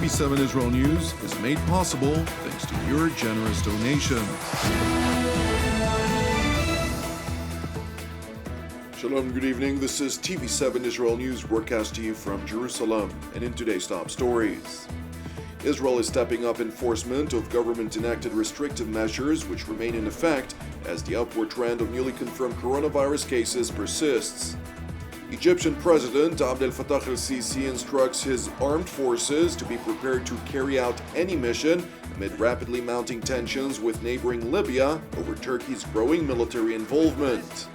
TV7 Israel News is made possible thanks to your generous donations. Shalom, good evening. This is TV7 Israel News broadcast to you from Jerusalem. And in today's top stories, Israel is stepping up enforcement of government-enacted restrictive measures which remain in effect as the upward trend of newly confirmed coronavirus cases persists. Egyptian President Abdel Fattah al-Sisi instructs his armed forces to be prepared to carry out any mission amid rapidly mounting tensions with neighboring Libya over Turkey's growing military involvement.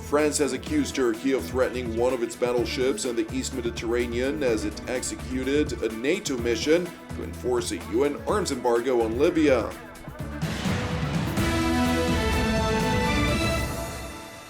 France has accused Turkey of threatening one of its battleships in the East Mediterranean as it executed a NATO mission to enforce a UN arms embargo on Libya.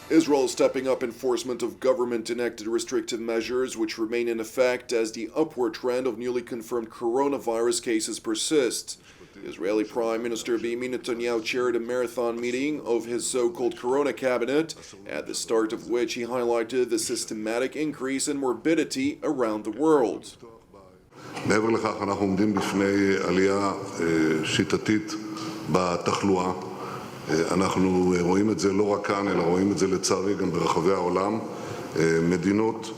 Israel is stepping up enforcement of government-enacted restrictive measures which remain in effect as the upward trend of newly confirmed coronavirus cases persists. Israeli Prime Minister Benjamin Netanyahu chaired a marathon meeting of his so-called Corona cabinet, at the start of which he highlighted the systematic increase in morbidity around the world. מעבר לכך, אנחנו עומדים בפני עלייה שיטתית בתחלואה. אנחנו רואים את זה לא רק כאן, אלא רואים את זה לצערי גם ברחבי העולם. מדינות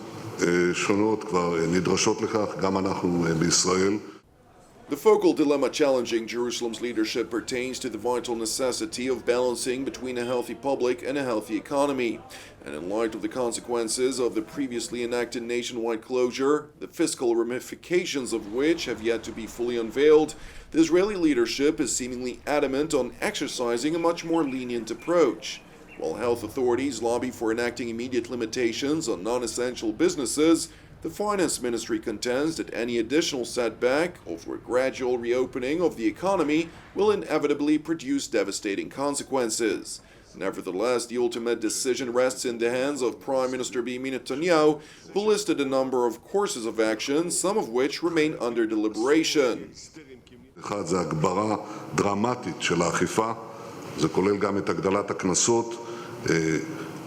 שונות כבר נדרשות לכך, גם אנחנו בישראל. The focal dilemma challenging Jerusalem's leadership pertains to the vital necessity of balancing between a healthy public and a healthy economy. And in light of the consequences of the previously enacted nationwide closure, the fiscal ramifications of which have yet to be fully unveiled, the Israeli leadership is seemingly adamant on exercising a much more lenient approach. While health authorities lobby for enacting immediate limitations on non-essential businesses, the Finance Ministry contends that any additional setback over a gradual reopening of the economy will inevitably produce devastating consequences. Nevertheless, the ultimate decision rests in the hands of Prime Minister Benjamin Netanyahu, who listed a number of courses of action, some of which remain under deliberation. אחד זה הגברה דרמטית של האכיפה, זה כולל גם את הגדלת הקנסות,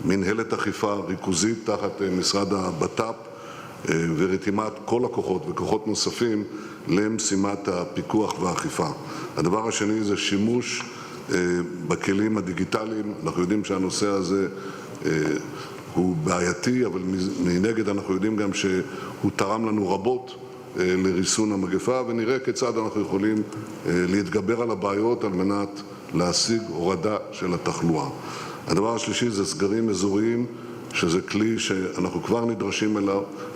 מנהלת אכיפה ריכוזית תחת משרד הבט"פ, ורתימת כל הכוחות וכוחות נוספים למשימת הפיקוח והאכיפה. הדבר השני זה שימוש בכלים הדיגיטליים. אנחנו יודעים שהנושא הזה הוא בעייתי, אבל מנגד אנחנו יודעים גם שהוא תרם לנו רבות לריסון המגפה, ונראה כיצד אנחנו יכולים להתגבר על הבעיות על מנת להשיג הורדה של התחלואה. הדבר השלישי זה סגרים אזוריים, שזה כלי שאנחנו כבר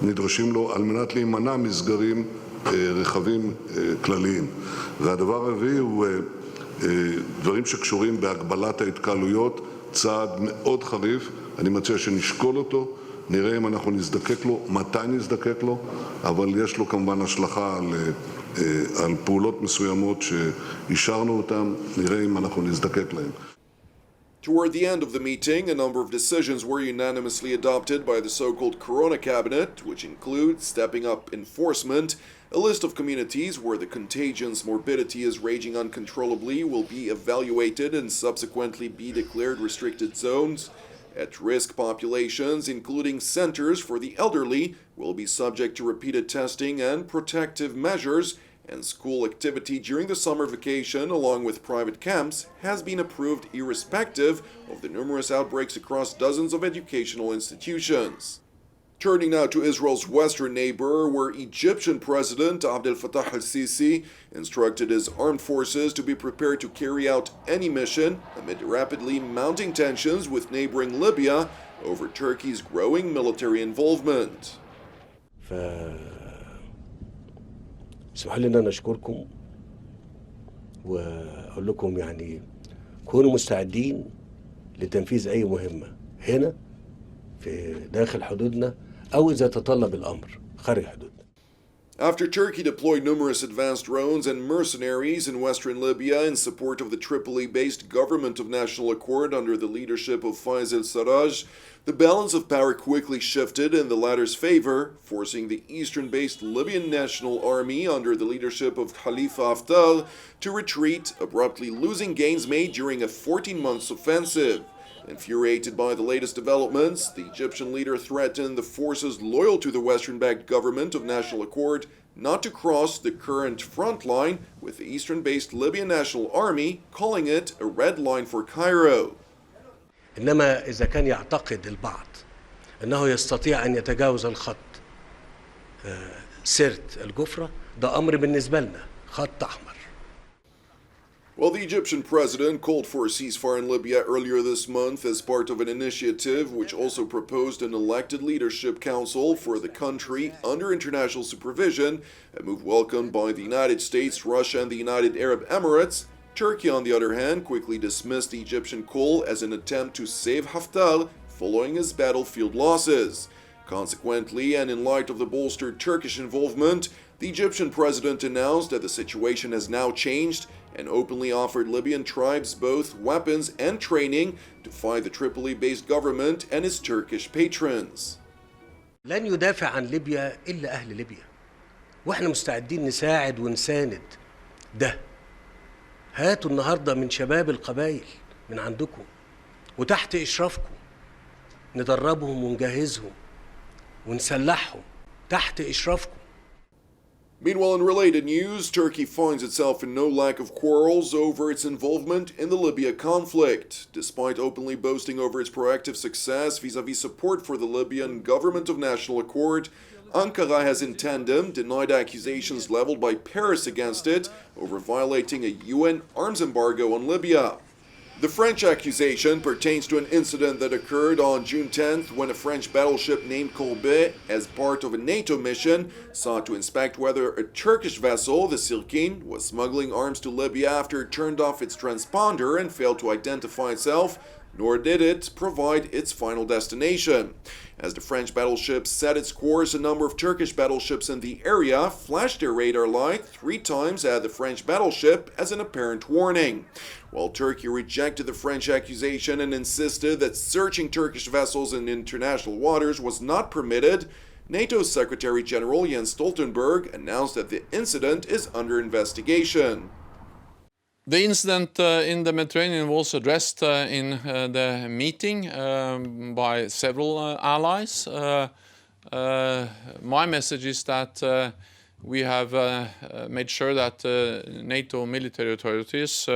נדרשים לו על מנת להימנע מסגרים רחבים כלליים. והדבר הרביעי הוא דברים שקשורים בהגבלת ההתקהלויות, צעד מאוד חריף, אני מציע שנשקול אותו, נראה אם אנחנו נזדקק לו, מתי נזדקק לו, אבל יש לו כמובן השלכה על פעולות מסוימות שאישרנו אותן, נראה אם אנחנו נזדקק להן. Toward the end of the meeting, a number of decisions were unanimously adopted by the so-called Corona cabinet, which include stepping up enforcement, a list of communities where the contagion's morbidity is raging uncontrollably will be evaluated and subsequently be declared restricted zones. At-risk populations, including centers for the elderly, will be subject to repeated testing and protective measures, and school activity during the summer vacation, along with private camps, has been approved irrespective of the numerous outbreaks across dozens of educational institutions. Turning now to Israel's western neighbor, where Egyptian President Abdel Fattah al-Sisi instructed his armed forces to be prepared to carry out any mission amid rapidly mounting tensions with neighboring Libya over Turkey's growing military involvement. اسمحوا لنا نشكركم واقول لكم يعني كونوا مستعدين لتنفيذ اي مهمه هنا في داخل حدودنا او اذا تطلب الامر خارج حدودنا. After Turkey deployed numerous advanced drones and mercenaries in western Libya in support of the Tripoli-based Government of National Accord under the leadership of Faiz al-Sarraj, the balance of power quickly shifted in the latter's favor, forcing the eastern-based Libyan National Army under the leadership of Khalifa Haftar to retreat, abruptly losing gains made during a 14-month offensive. Infuriated by the latest developments, the Egyptian leader threatened the forces loyal to the Western-backed government of national accord not to cross the current front line with the eastern-based Libyan National Army, calling it a red line for Cairo. إنما إذا كان يعتقد البعض أنه يستطيع أن يتجاوز الخط سرت الجفرة ده أمر بالنسبة لنا خط أحمر. Well, the Egyptian president called for a ceasefire in Libya earlier this month as part of an initiative which also proposed an elected leadership council for the country under international supervision, a move welcomed by the United States, Russia, and the United Arab Emirates. Turkey, on the other hand, quickly dismissed the Egyptian call as an attempt to save Haftar following his battlefield losses. Consequently, and in light of the bolstered Turkish involvement, the Egyptian president announced that the situation has now changed and openly offered Libyan tribes both weapons and training to fight the Tripoli-based government and its Turkish patrons. لن يدافع عن ليبيا إلا أهل ليبيا، وإحنا مستعدين نساعد ونساند ده. هاتوا النهارده من شباب القبائل من عندكم وتحت إشرافكم ندربهم ونجهزهم ونسلحهم تحت إشرافكم. Meanwhile, in related news, Turkey finds itself in no lack of quarrels over its involvement in the Libya conflict. Despite openly boasting over its proactive success vis-à-vis support for the Libyan government of national accord, Ankara has in tandem denied accusations leveled by Paris against it over violating a UN arms embargo on Libya. The French accusation pertains to an incident that occurred on June 10th when a French battleship named Courbet, as part of a NATO mission, sought to inspect whether a Turkish vessel, the Sirkin, was smuggling arms to Libya after it turned off its transponder and failed to identify itself, nor did it provide its final destination. As the French battleship set its course, a number of Turkish battleships in the area flashed their radar light 3 times at the French battleship as an apparent warning. While Turkey rejected the French accusation and insisted that searching Turkish vessels in international waters was not permitted, NATO Secretary General Jens Stoltenberg announced that the incident is under investigation. The incident in the Mediterranean was addressed in the meeting by several allies. My message is that we have made sure that NATO military authorities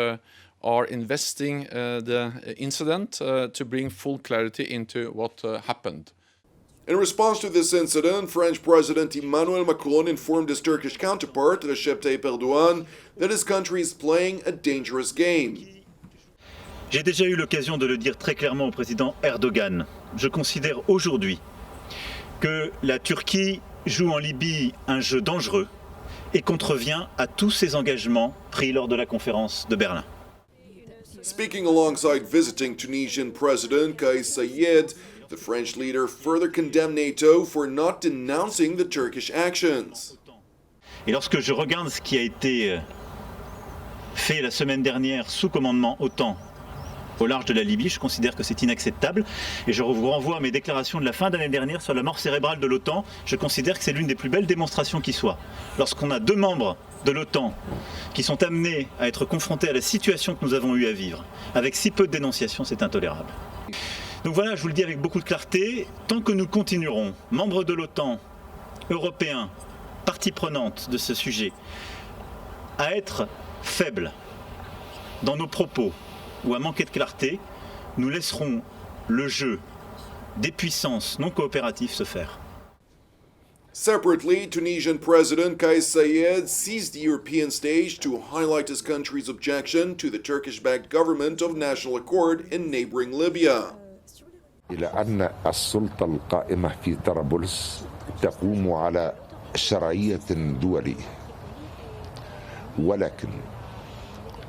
are investing the incident to bring full clarity into what happened. In response to this incident, French President Emmanuel Macron informed his Turkish counterpart, Recep Tayyip Erdogan, that his country is playing a dangerous game. J'ai déjà eu l'occasion de le dire très clairement au président Erdogan. Je considère aujourd'hui que la Turquie joue en Libye un jeu dangereux et contrevient à tous ses engagements pris lors de la conférence de Berlin. Speaking alongside visiting Tunisian President Kais Saied, the French leader further condemned NATO for not denouncing the Turkish actions. Et lorsque je regarde ce qui a été fait la semaine dernière sous commandement OTAN au large de la Libye, je considère que c'est inacceptable. Et je vous renvoie à mes déclarations de la fin d'année dernière sur la mort cérébrale de l'OTAN. Je considère que c'est l'une des plus belles démonstrations qui soit. Lorsqu'on a 2 membres de l'OTAN qui sont amenés à être confrontés à la situation que nous avons eu à vivre, avec si peu de dénonciation, c'est intolérable. Donc voilà, je vous le dis avec beaucoup de clarté, tant que nous continuerons, membres de l'OTAN, européens, partie prenante de ce sujet, à être faibles dans nos propos ou à manquer de clarté, nous laisserons le jeu des puissances non coopératives se faire. Separately, Tunisian President Kais Saied seized the European stage to highlight his country's objection to the Turkish-backed government of national accord in neighboring Libya. إلى أن السلطة القائمة في طرابلس تقوم على شرعية دولية، ولكن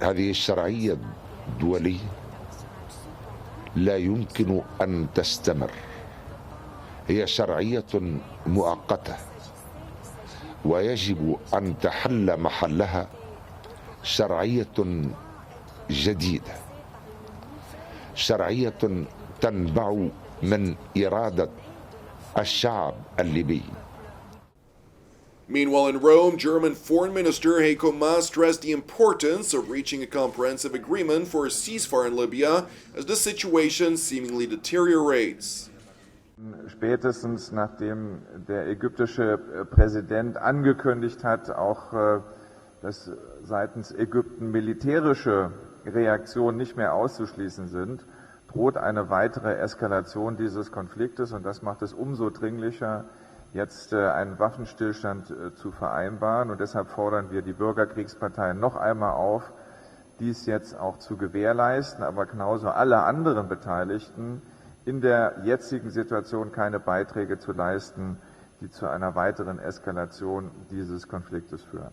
هذه الشرعية الدولية لا يمكن أن تستمر، هي شرعية مؤقتة ويجب أن تحل محلها شرعية جديدة، شرعية تنبع من إرادة الشعب الليبي. Meanwhile, in Rome, German Foreign Minister Heiko Maas stressed the importance of reaching a comprehensive agreement for a ceasefire in Libya as the situation seemingly deteriorates. Spätestens nachdem der ägyptische Präsident angekündigt hat, auch dass seitens Ägypten militärische Reaktionen nicht mehr auszuschließen sind, droht eine weitere Eskalation dieses Konfliktes, und das macht es umso dringlicher, jetzt einen Waffenstillstand zu vereinbaren. Und deshalb fordern wir die Bürgerkriegsparteien noch einmal auf, dies jetzt auch zu gewährleisten, aber genauso alle anderen Beteiligten in der jetzigen Situation keine Beiträge zu leisten, die zu einer weiteren Eskalation dieses Konfliktes führen.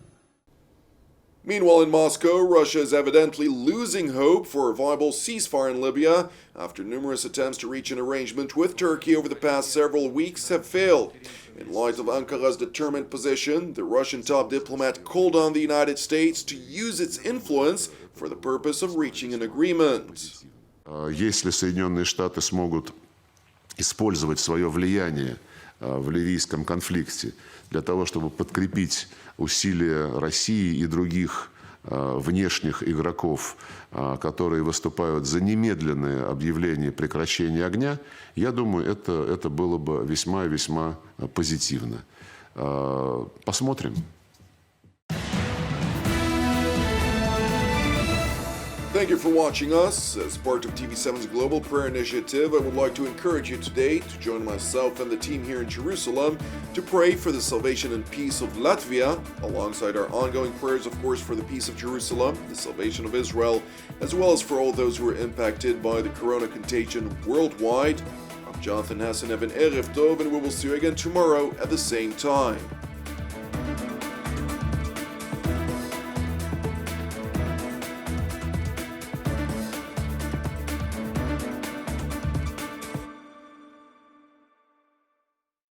Meanwhile, in Moscow, Russia is evidently losing hope for a viable ceasefire in Libya after numerous attempts to reach an arrangement with Turkey over the past several weeks have failed. In light of Ankara's determined position, the Russian top diplomat called on the United States to use its influence for the purpose of reaching an agreement. Если Соединенные Штаты смогут использовать свое влияние в ливийском конфликте для того, чтобы подкрепить усилия России и других внешних игроков, которые выступают за немедленное объявление прекращения огня, я думаю, это было бы весьма и весьма позитивно. Посмотрим. Thank you for watching us. As part of TV7's Global Prayer Initiative, I would like to encourage you today to join myself and the team here in Jerusalem to pray for the salvation and peace of Latvia, alongside our ongoing prayers, of course, for the peace of Jerusalem, the salvation of Israel, as well as for all those who are impacted by the corona contagion worldwide. I'm Jonathan Hassan Evan Erev Tov, and we will see you again tomorrow at the same time.